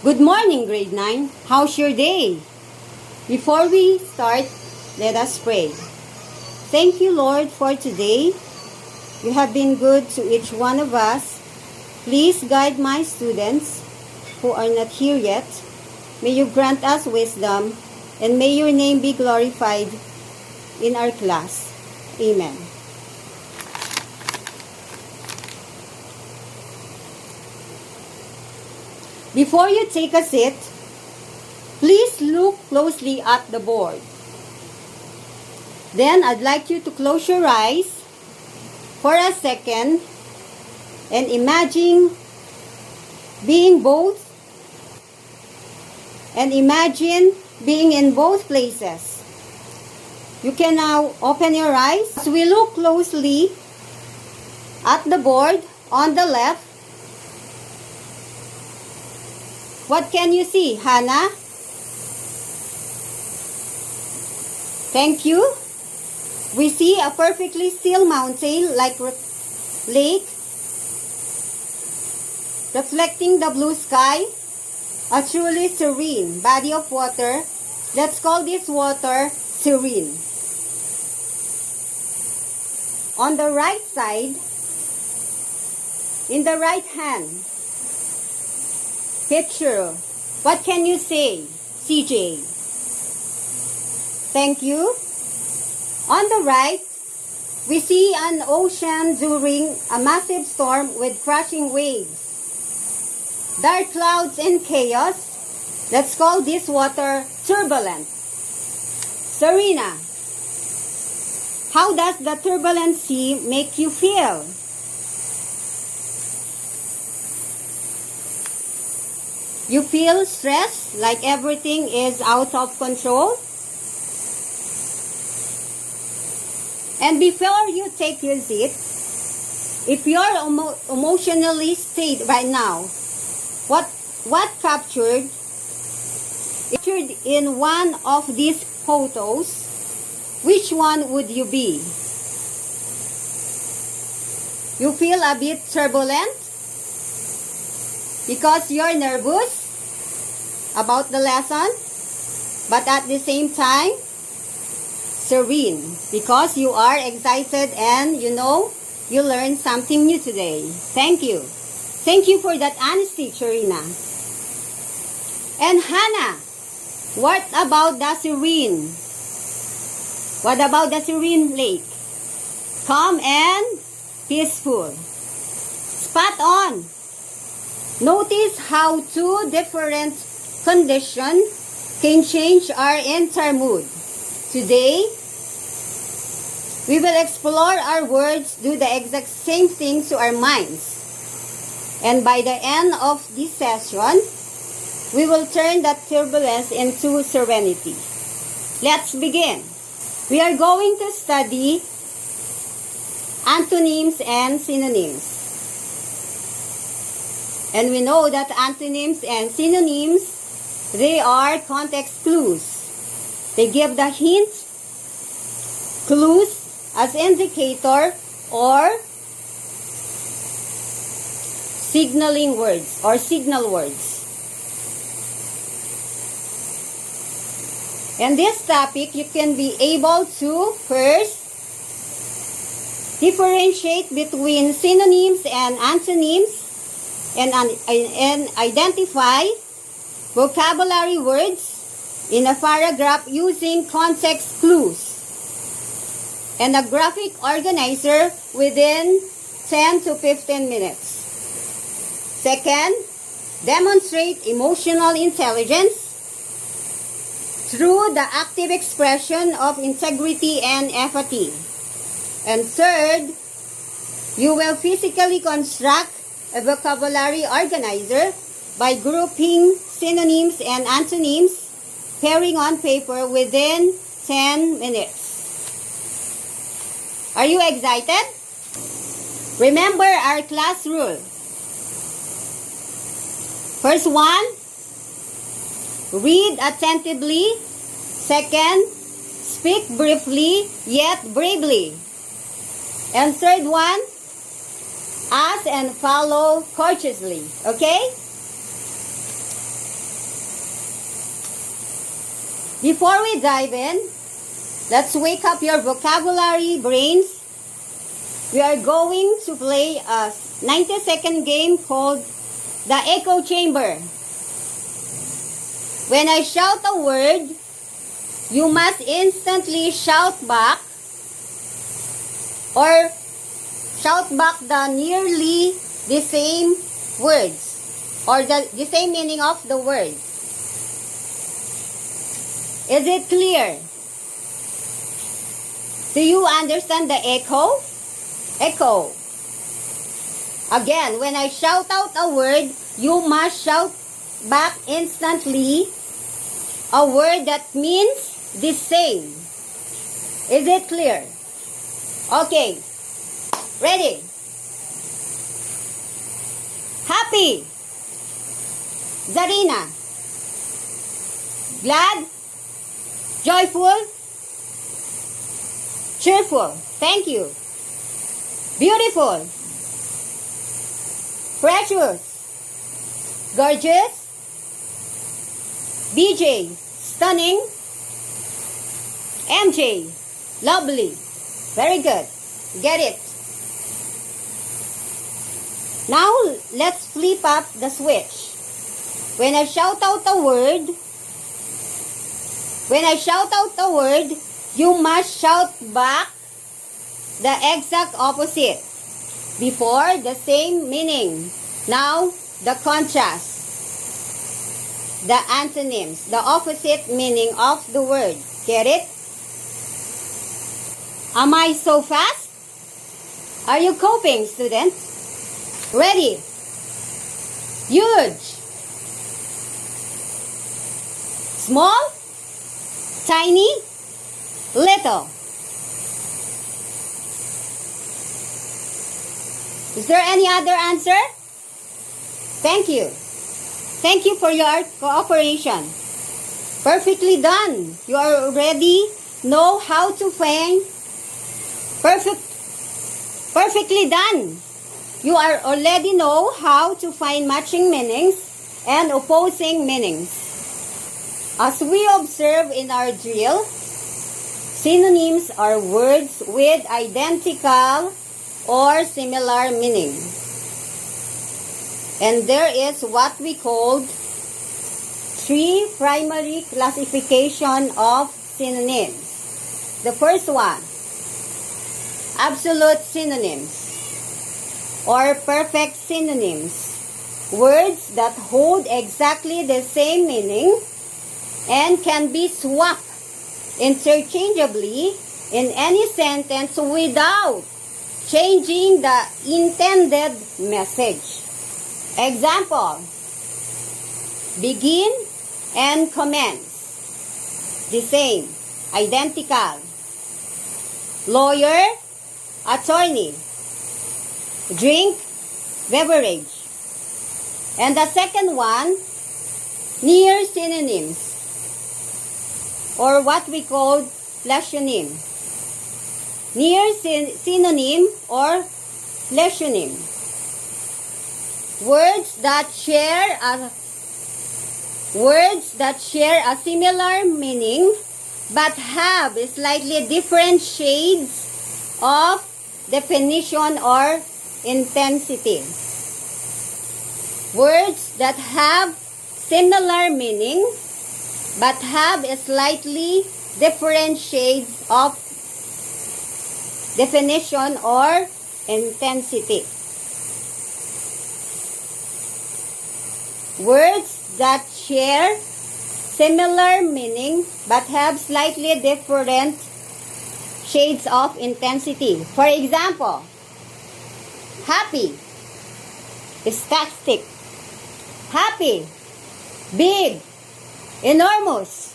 Good morning, grade 9. How's your day? Before we start, let us pray. Thank you, Lord, for today. You have been good to each one of us. Please guide my students who are not here yet. May you grant us wisdom, and may your name be glorified in our class. Amen. Before you take a seat, please look closely at the board. Then I'd like you to close your eyes for a second and imagine being in both places. You can now open your eyes. As we look closely at the board on the left, what can you see, Hannah? Thank you. We see a perfectly still mountain like lake, reflecting the blue sky, a truly serene body of water. Let's call this water serene. On the right side, in the right hand, picture. What can you say, CJ? Thank you. On the right, we see an ocean during a massive storm with crashing waves, dark clouds and chaos. Let's call this water turbulent. Serena, how does the turbulent sea make you feel? You feel stressed, like everything is out of control? And before you take your seat, if you're emotionally state right now, what captured in one of these photos, which one would you be? You feel a bit turbulent because you're nervous about the lesson, but at the same time, serene because you are excited and you learned something new today. Thank you. Thank you for that honesty, Charina. And Hannah, what about the serene? What about the serene lake? Calm and peaceful. Spot on. Notice how two different conditions can change our entire mood. Today, we will explore our words do the exact same thing to our minds. And by the end of this session, we will turn that turbulence into serenity. Let's begin. We are going to study antonyms and synonyms. And we know that antonyms and synonyms, they are context clues. They give the hint, clues as indicator or signaling words or signal words. In this topic, you can be able to first differentiate between synonyms and antonyms and identify vocabulary words in a paragraph using context clues and a graphic organizer within 10 to 15 minutes. Second, demonstrate emotional intelligence through the active expression of integrity and empathy. And third, you will physically construct a vocabulary organizer by grouping synonyms and antonyms, pairing on paper within 10 minutes. Are you excited? Remember our class rule. First one, read attentively. Second, speak briefly yet bravely. And third one, ask and follow courteously. Okay? Before we dive in, let's wake up your vocabulary brains. We are going to play a 90-second game called the Echo Chamber. When I shout a word, you must instantly shout back or shout back the nearly the same words or the same meaning of the word. Is it clear? Do you understand the echo? Echo. Again, when I shout out a word, you must shout back instantly a word that means the same. Is it clear? Okay. Ready? Happy. Zarina. Glad. Joyful. Cheerful. Thank you. Beautiful. Precious. Gorgeous. BJ. Stunning. MJ. Lovely. Very good. Get it. Now, let's flip up the switch. When I shout out a word, you must shout back the exact opposite before the same meaning. Now, the contrast. The antonyms, the opposite meaning of the word. Get it? Am I so fast? Are you coping, students? Ready? Huge. Small. Tiny. Little. Is there any other answer? Thank you. Thank you for your cooperation. Perfectly done. You already know how to find perfectly done. You are already know how to find matching meanings and opposing meanings. As we observe in our drill, synonyms are words with identical or similar meaning. And there is what we call three primary classification of synonyms. The first one, absolute synonyms or perfect synonyms. Words that hold exactly the same meaning and can be swapped interchangeably in any sentence without changing the intended message. Example, begin and commence. The same, identical. Lawyer, attorney. Drink, beverage. And the second one, near synonyms, or what we call flesionym. Near synonym or flesionym. Words that share a similar meaning but have slightly different shades of definition or intensity. Words that have similar meaning but have slightly different shades of definition or intensity. Words that share similar meaning but have slightly different shades of intensity. For example, happy, ecstatic, happy, big, enormous.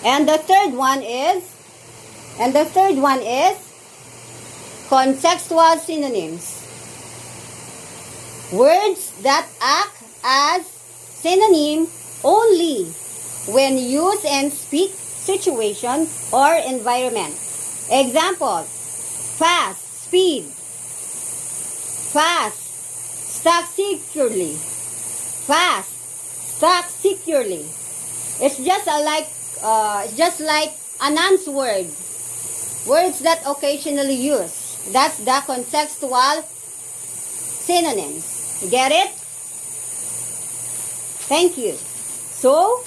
And the third one is contextual synonyms. Words that act as synonym only when used in speech situation or environment. Example, fast, speed. Fast, stuck securely. Fast, stuck securely. It's just like just like a nonce word. Words that occasionally use. That's the contextual synonyms. You get it? Thank you. So,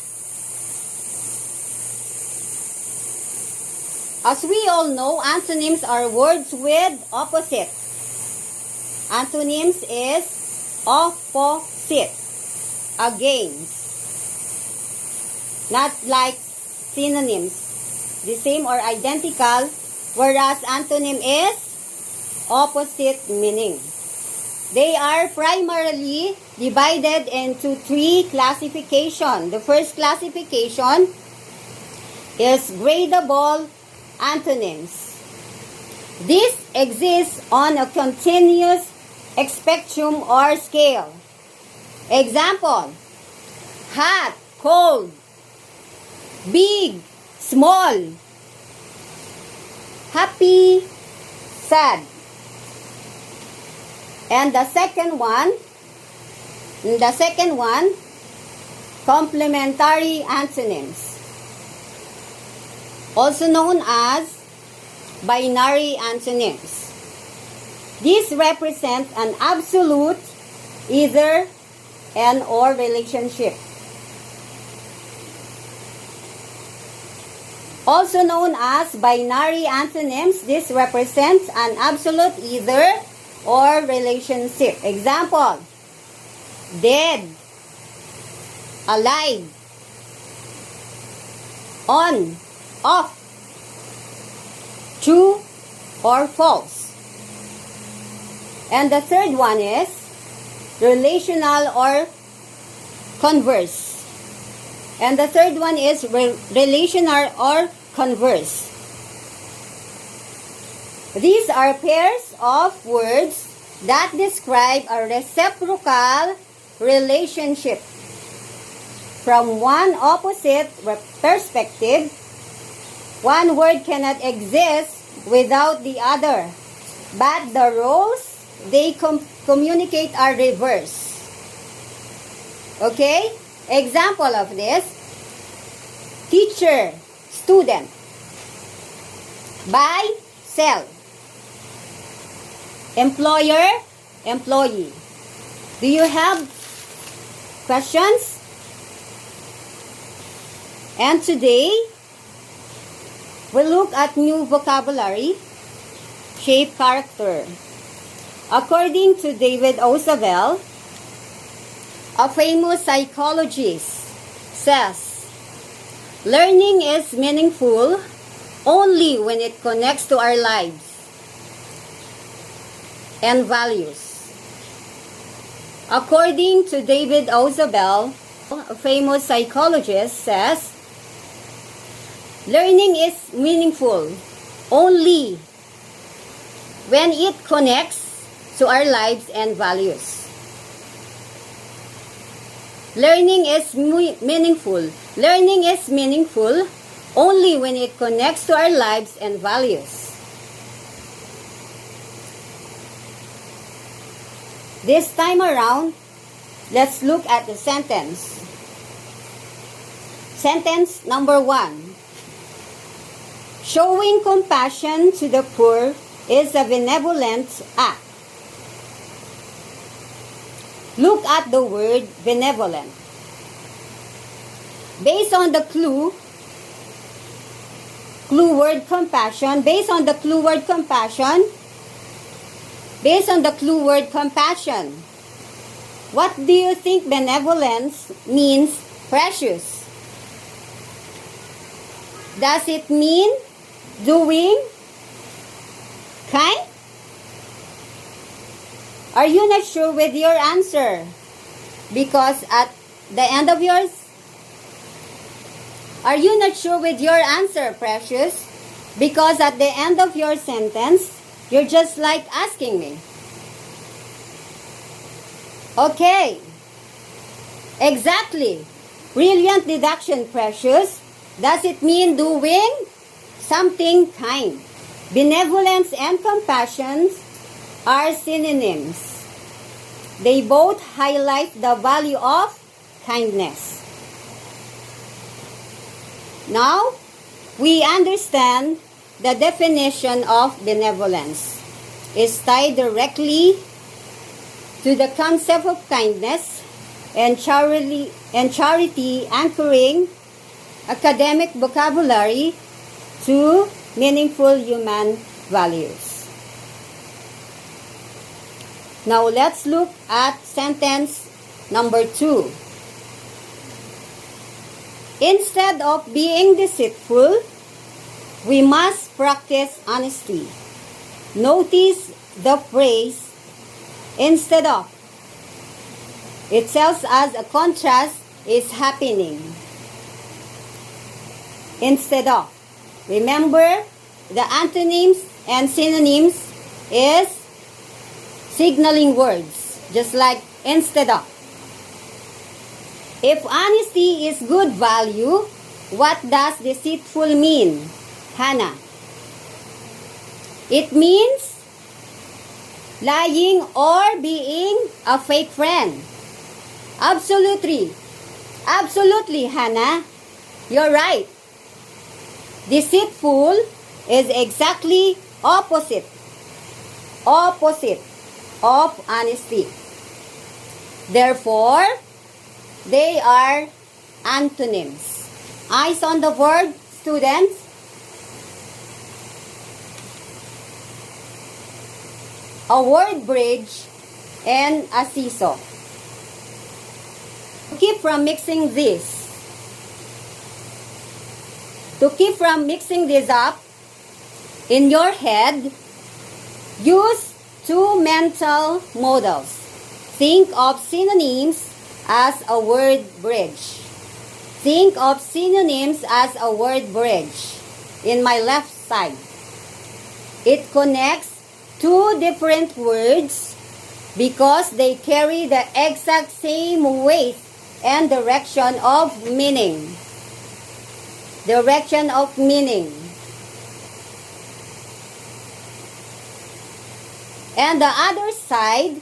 as we all know, antonyms are words with opposite. Antonyms is opposite, against. Not like synonyms, the same or identical, whereas antonym is opposite meaning. They are primarily divided into three classifications. The first classification is gradable antonyms. This exists on a continuous spectrum or scale. Example, hot, cold, big, small, happy, sad. And the second one, complementary antonyms, also known as binary antonyms. These represent an absolute either and or relationship. Also known as binary antonyms, this represents an absolute either or relationship. Example, dead, alive, on, off, true or false. And the third one is relational or converse. And the third one is relational or converse. These are pairs of words that describe a reciprocal relationship. From one opposite perspective, one word cannot exist without the other, but the roles they communicate are reversed. Okay? Example of this, teacher, student, buy, sell, employer, employee. Do you have questions? And today, we'll look at new vocabulary, shape character. According to David Osavel, a famous psychologist, says, learning is meaningful only when it connects to our lives and values. According to David Osavel, a famous psychologist, says, learning is meaningful only when it connects to our lives and values. Learning is meaningful. Learning is meaningful only when it connects to our lives and values. This time around, let's look at the sentence. Sentence number 1. Showing compassion to the poor is a benevolent act. Look at the word benevolent. Based on the clue word compassion, based on the clue word compassion, what do you think benevolence means, Precious? Does it mean doing kind? Are you not sure with your answer? Because at the end of yours, are you not sure with your answer, Precious? Because at the end of your sentence, you're just like asking me. Okay. Exactly. Brilliant deduction, Precious. Does it mean doing something kind? Benevolence and compassion are synonyms. They both highlight the value of kindness. Now, we understand the definition of benevolence is tied directly to the concept of kindness and charity anchoring academic vocabulary to meaningful human values. Now let's look at sentence number 2. Instead of being deceitful, we must practice honesty. Notice the phrase instead of. It tells us a contrast is happening. Instead of. Remember, the antonyms and synonyms is signaling words, just like instead of. If honesty is good value, what does deceitful mean, Hannah? It means lying or being a fake friend. Absolutely. Absolutely, Hannah. You're right. Deceitful is exactly opposite of honesty. Therefore, they are antonyms. Eyes on the word, students. A word bridge and a seesaw. To keep from mixing this up in your head, use two mental models. Think of synonyms as a word bridge. Think of synonyms as a word bridge. In my left side, it connects two different words because they carry the exact same weight and direction of meaning. Direction of meaning. And the other side,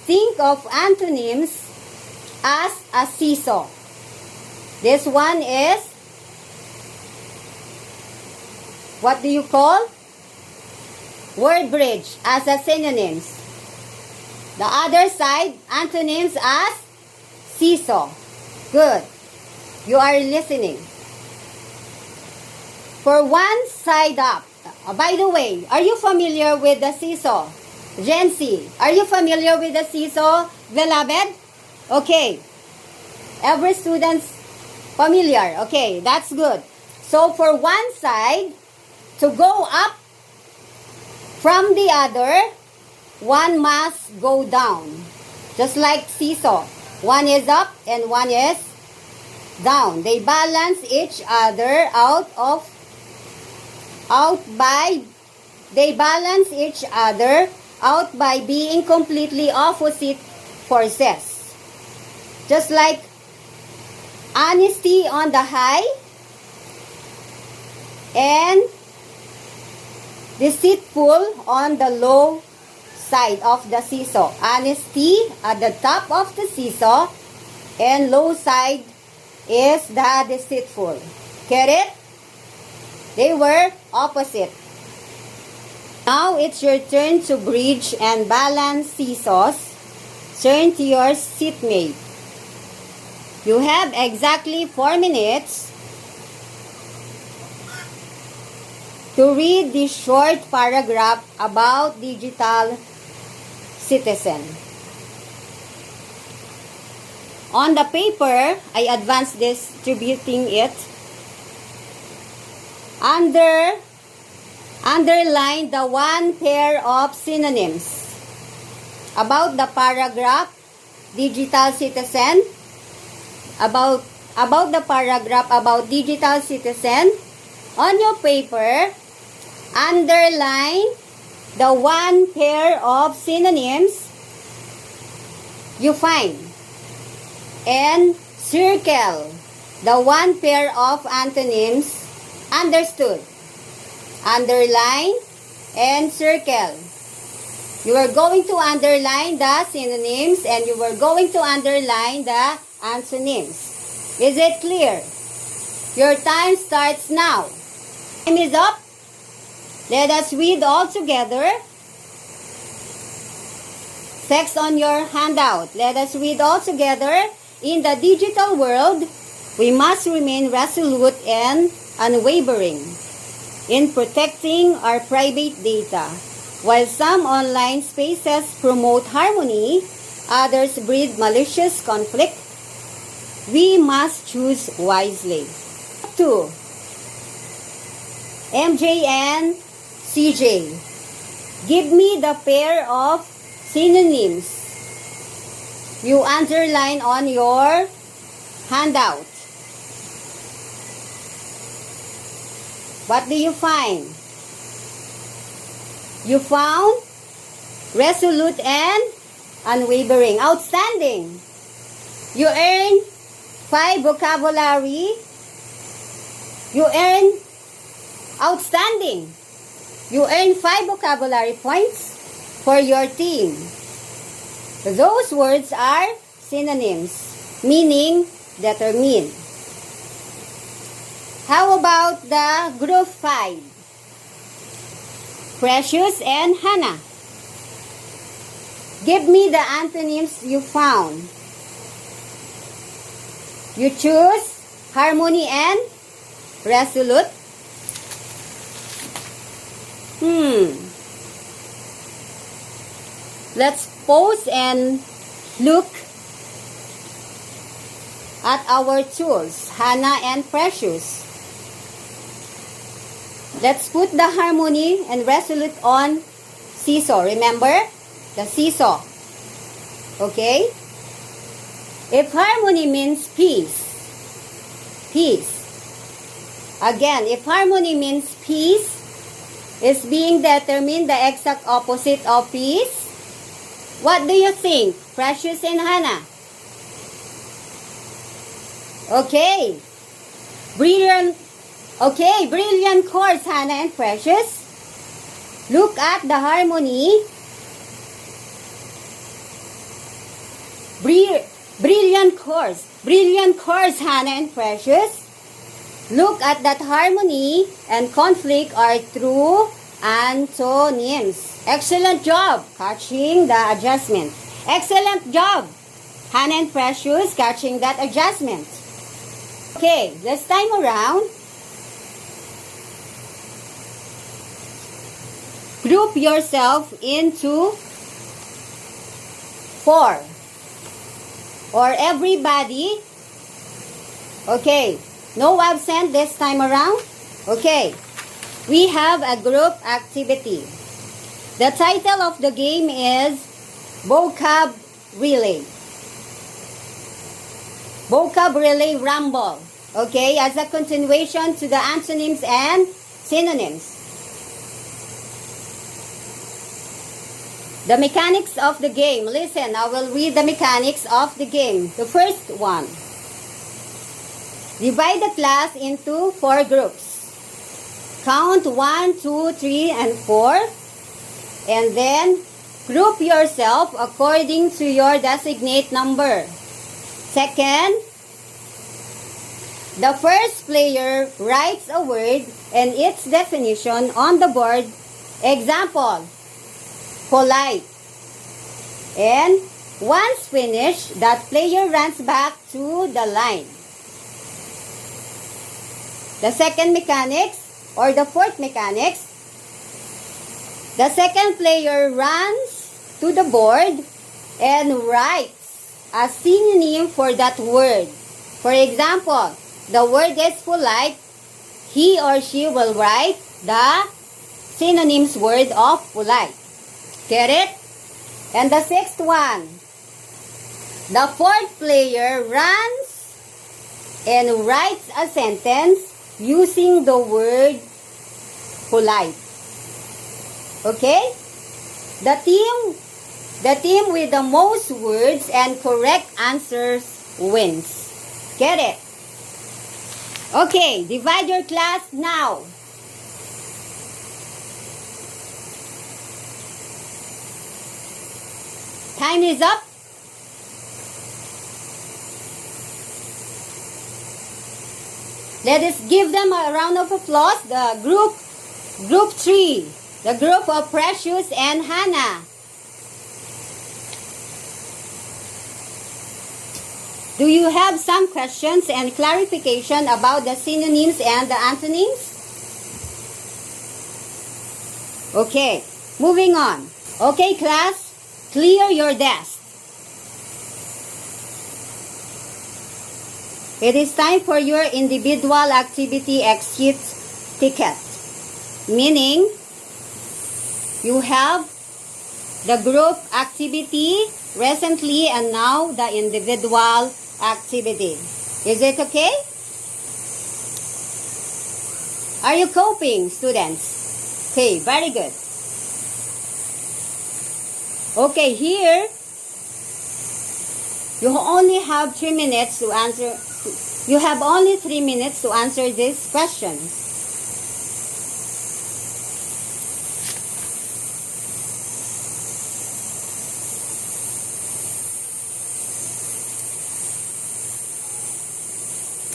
think of antonyms as a seesaw. This one is, what do you call? Word bridge as a synonyms. The other side, antonyms as seesaw. Good. You are listening. For one side up. By the way, are you familiar with the seesaw? Gen Z, are you familiar with the seesaw, beloved? Okay. Every student's familiar. Okay, that's good. So for one side to go up from the other, one must go down. Just like seesaw. One is up and one is down. They balance each other out by being completely opposite forces. Just like honesty on the high and deceitful on the low side of the seesaw. Honesty at the top of the seesaw and low side is the deceitful. Get it? They were opposite. Now it's your turn to bridge and balance seesaws. Turn to your seatmate. You have exactly 4 minutes to read this short paragraph about digital citizen. On the paper, I advanced distributing it. Underline the one pair of synonyms about the paragraph digital citizen. About the paragraph about digital citizen. On your paper, underline the one pair of synonyms you find and circle the one pair of antonyms understood. Underline and circle. You are going to underline the synonyms and you are going to underline the antonyms. Is it clear? Your time starts now. Time is up. Let us read all together. Text on your handout. Let us read all together. In the digital world, we must remain resolute and unwavering in protecting our private data. While some online spaces promote harmony, others breed malicious conflict. We must choose wisely. 2. MJ and CJ. Give me the pair of synonyms you underline on your handout. What do you find? You found resolute and unwavering. Outstanding. You earn 5 vocabulary. You earn outstanding. You earn 5 vocabulary points for your team. Those words are synonyms, meaning determine. How about the group 5? Precious and Hannah. Give me the antonyms you found. You choose harmony and resolute. Let's pause and look at our tools, Hannah and Precious. Let's put the harmony and resolute on seesaw. Remember? The seesaw. Okay? If harmony means peace. Again, if harmony means peace, is being determined the exact opposite of peace? What do you think, Precious and Hannah? Okay. Brilliant course, Hannah and Precious. Look at the harmony. Brilliant course, Hannah and Precious. Look at that harmony and conflict are true antonyms. Excellent job catching the adjustment. Excellent job, Hannah and Precious, catching that adjustment. Okay, this time around, group yourself into 4. Or everybody. Okay, no absent this time around. Okay, we have a group activity. The title of the game is Vocab Relay. Vocab Relay Rumble. Okay, as a continuation to the antonyms and synonyms. The mechanics of the game. Listen, I will read the mechanics of the game. The first one. Divide the class into 4 groups. Count 1, 2, 3, and 4. And then group yourself according to your designate number. Second, the first player writes a word and its definition on the board. Example, polite. And once finished, that player runs back to the line. The second mechanics, or the fourth mechanics, the second player runs to the board and writes a synonym for that word. For example, the word is polite. He or she will write the synonyms word of polite. Get it? And the sixth one, the fourth player runs and writes a sentence using the word polite. Okay? The team with the most words and correct answers wins. Get it? Okay, divide your class now. Time is up. Let us give them a round of applause. The group 3, the group of Precious and Hannah. Do you have some questions and clarification about the synonyms and the antonyms? Okay, moving on. Okay, class, clear your desk. It is time for your individual activity exit ticket. Meaning, you have the group activity recently and now the individual activity. Is it okay? Are you coping, students? Okay, very good. Okay, here, you only have 3 minutes to answer. You have only 3 minutes to answer this question.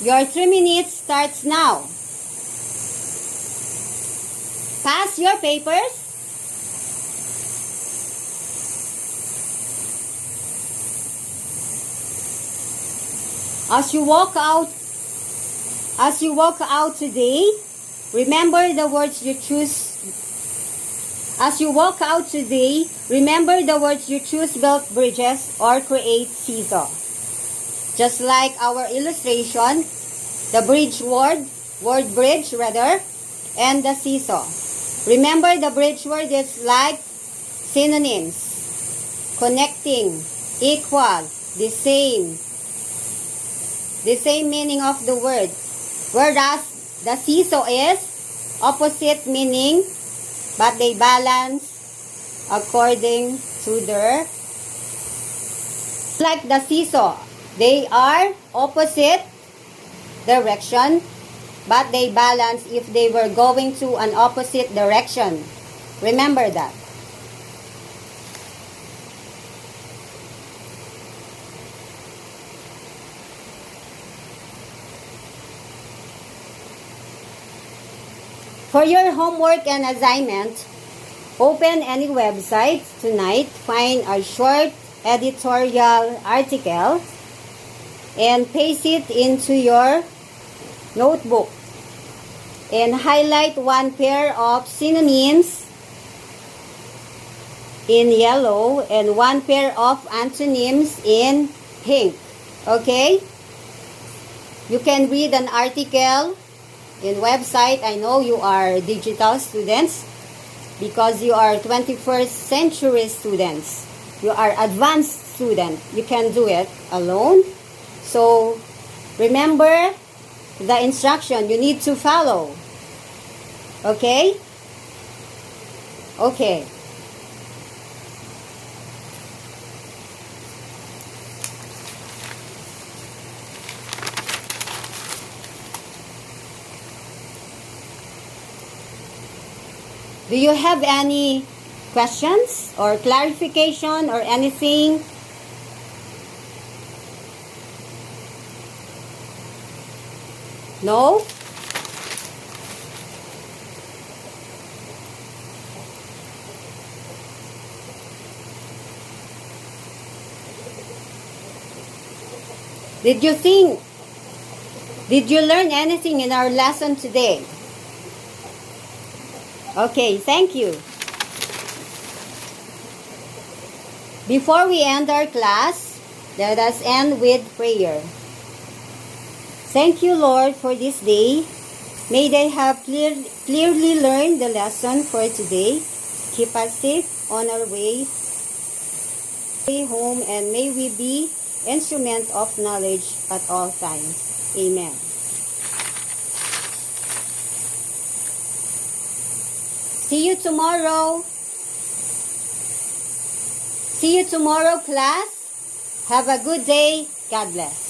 Your 3 minutes starts now. Pass your papers. As you walk out today, remember the words you choose. As you walk out today, remember the words you choose: build bridges or create seesaw. Just like our illustration, the word bridge rather, and the seesaw. Remember, the bridge word is like synonyms: connecting, equal, the same meaning of the word. Whereas the seesaw is opposite meaning, but they balance according to their, like the seesaw. They are opposite direction, but they balance if they were going to an opposite direction. Remember that. For your homework and assignment, open any website tonight, find a short editorial article, and paste it into your notebook. And highlight one pair of synonyms in yellow and one pair of antonyms in pink. Okay? You can read an article in website. I know you are digital students because you are 21st century students. You are advanced student. You can do it alone. So remember the instruction you need to follow. Okay? Okay. Do you have any questions or clarification or anything? No? Did you learn anything in our lesson today? Okay, thank you. Before we end our class, let us end with prayer. Thank you, Lord, for this day. May they have clearly learned the lesson for today. Keep us safe on our way home, and may we be instruments of knowledge at all times. Amen. See you tomorrow. See you tomorrow, class. Have a good day. God bless.